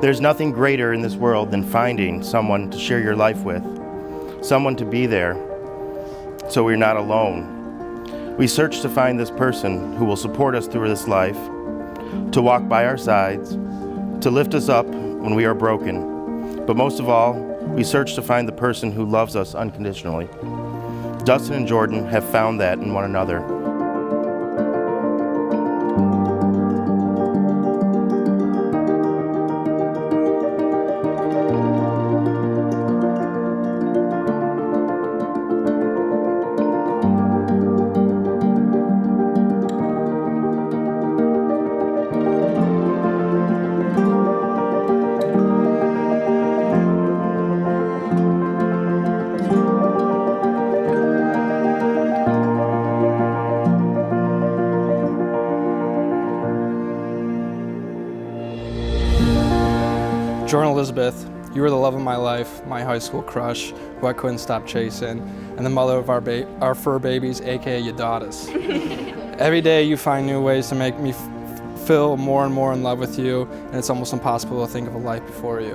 There's nothing greater in this world than finding someone to share your life with, someone to be there, so we're not alone. We search to find this person who will support us through this life, to walk by our sides, to lift us up when we are broken. But most of all, we search to find the person who loves us unconditionally. Dustin and Jordan have found that in one another. Jordan Elizabeth, you were the love of my life, my high school crush, who I couldn't stop chasing, and the mother of our fur babies, aka your daughters. Every day you find new ways to make me feel more and more in love with you, and it's almost impossible to think of a life before you.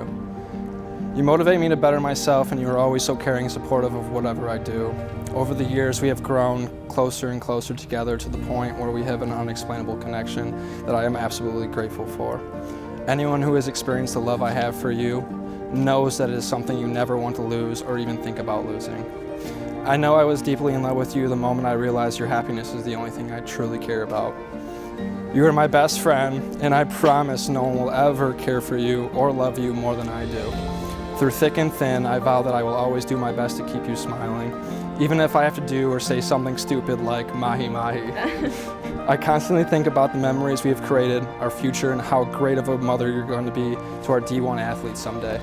You motivate me to better myself, and you are always so caring and supportive of whatever I do. Over the years, we have grown closer and closer together to the point where we have an unexplainable connection that I am absolutely grateful for. Anyone who has experienced the love I have for you knows that it is something you never want to lose or even think about losing. I know I was deeply in love with you the moment I realized your happiness is the only thing I truly care about. You are my best friend, and I promise no one will ever care for you or love you more than I do. Through thick and thin, I vow that I will always do my best to keep you smiling, even if I have to do or say something stupid like mahi mahi. I constantly think about the memories we have created, our future, and how great of a mother you're going to be to our D1 athletes someday.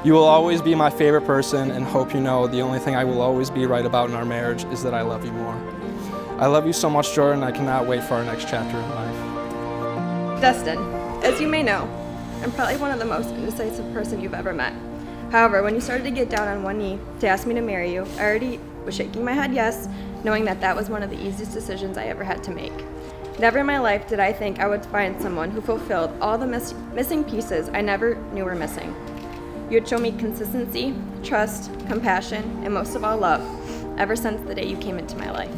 You will always be my favorite person, and hope you know the only thing I will always be right about in our marriage is that I love you more. I love you so much, Jordan. I cannot wait for our next chapter in life. Dustin, as you may know, I'm probably one of the most indecisive person you've ever met. However, when you started to get down on one knee to ask me to marry you, I already was shaking my head yes, knowing that that was one of the easiest decisions I ever had to make. Never in my life did I think I would find someone who fulfilled all the missing pieces I never knew were missing. You had shown me consistency, trust, compassion, and most of all love, ever since the day you came into my life.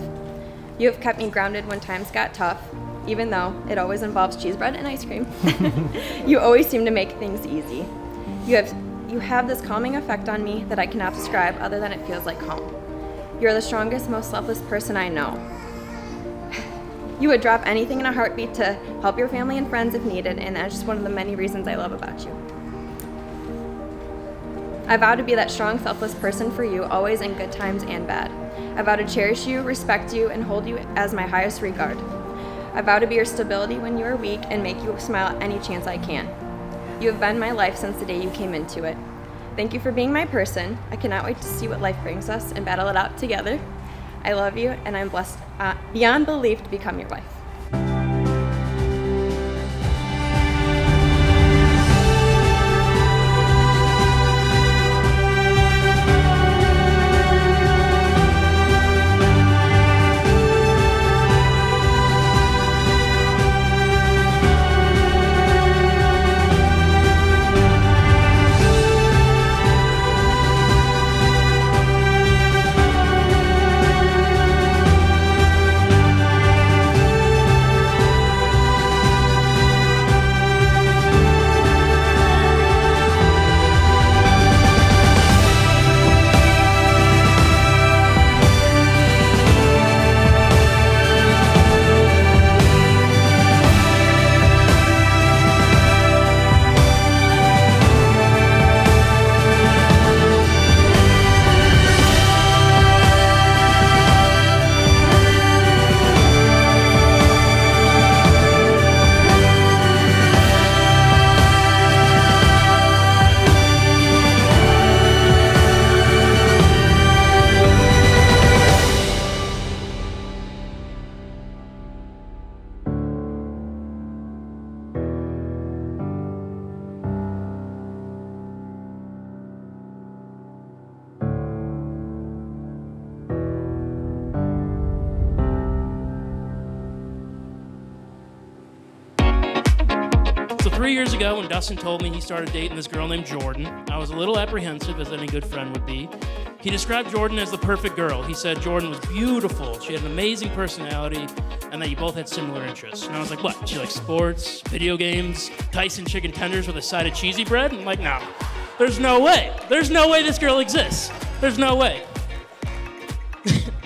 You have kept me grounded when times got tough, even though it always involves cheese bread and ice cream. You always seem to make things easy. You have this calming effect on me that I cannot describe other than it feels like home. You're the strongest, most selfless person I know. You would drop anything in a heartbeat to help your family and friends if needed, and that's just one of the many reasons I love about you. I vow to be that strong, selfless person for you, always in good times and bad. I vow to cherish you, respect you, and hold you as my highest regard. I vow to be your stability when you are weak and make you smile any chance I can. You have been my life since the day you came into it. Thank you for being my person. I cannot wait to see what life brings us and battle it out together. I love you, and I'm blessed beyond belief to become your wife. So 3 years ago, when Dustin told me he started dating this girl named Jordan, I was a little apprehensive, as any good friend would be. He described Jordan as the perfect girl. He said Jordan was beautiful, she had an amazing personality, and that you both had similar interests. And I was like, what? She likes sports, video games, Tyson chicken tenders with a side of cheesy bread? I'm like, no, there's no way. There's no way this girl exists. There's no way.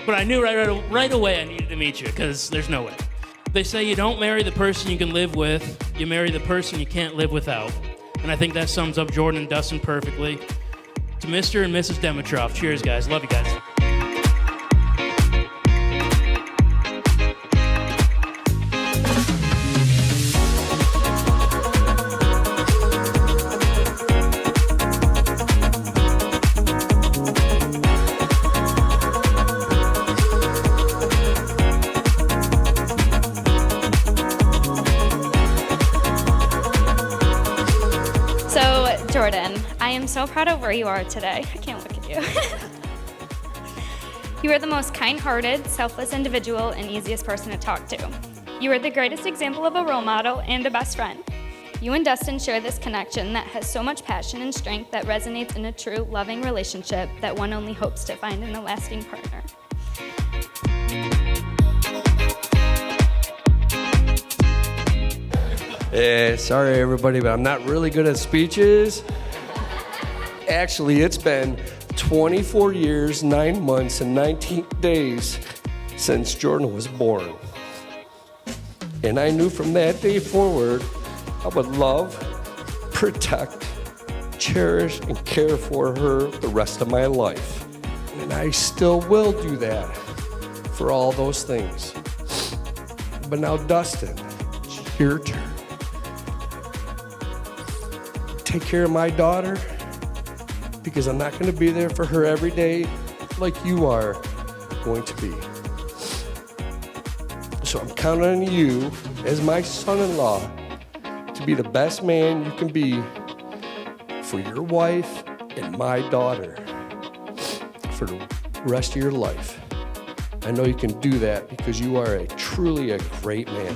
But I knew right away I needed to meet you, because there's no way. They say you don't marry the person you can live with, you marry the person you can't live without. And I think that sums up Jordan and Dustin perfectly. To Mr. and Mrs. Dimitrov, cheers, guys. Love you guys. Jordan, I am so proud of where you are today. I can't look at you. You are the most kind-hearted, selfless individual and easiest person to talk to. You are the greatest example of a role model and a best friend. You and Dustin share this connection that has so much passion and strength that resonates in a true, loving relationship that one only hopes to find in a lasting partner. Sorry everybody, but I'm not really good at speeches. Actually, it's been 24 years, 9 months, and 19 days since Jordan was born. And I knew from that day forward, I would love, protect, cherish, and care for her the rest of my life. And I still will do that for all those things. But now, Dustin, it's your turn. Take care of my daughter, because I'm not going to be there for her every day like you are going to be. So I'm counting on you as my son-in-law to be the best man you can be for your wife and my daughter for the rest of your life. I know you can do that because you are truly a great man.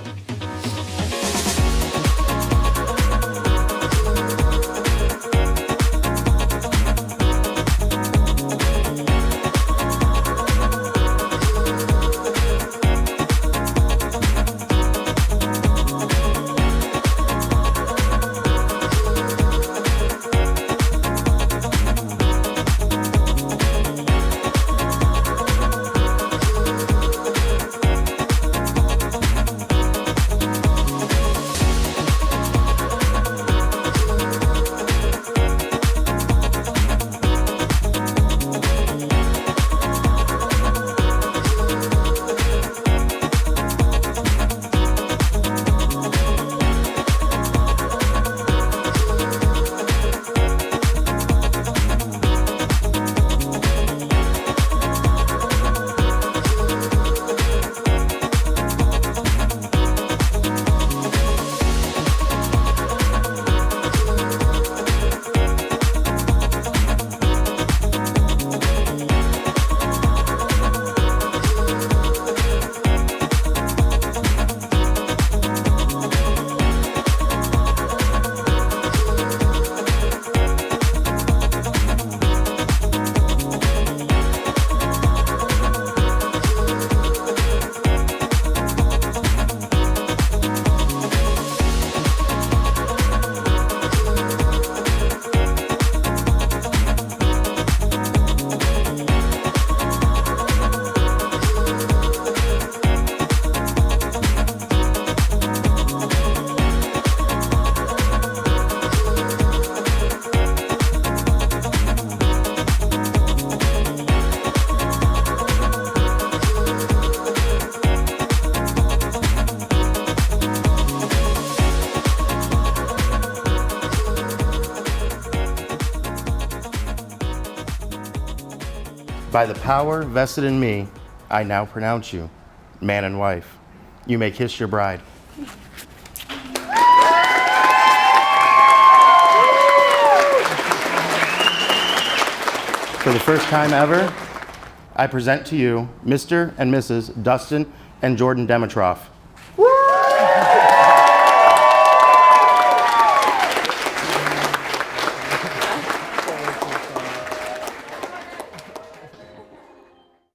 By the power vested in me, I now pronounce you man and wife. You may kiss your bride. For the first time ever, I present to you Mr. and Mrs. Dustin and Jordan Dimitrov.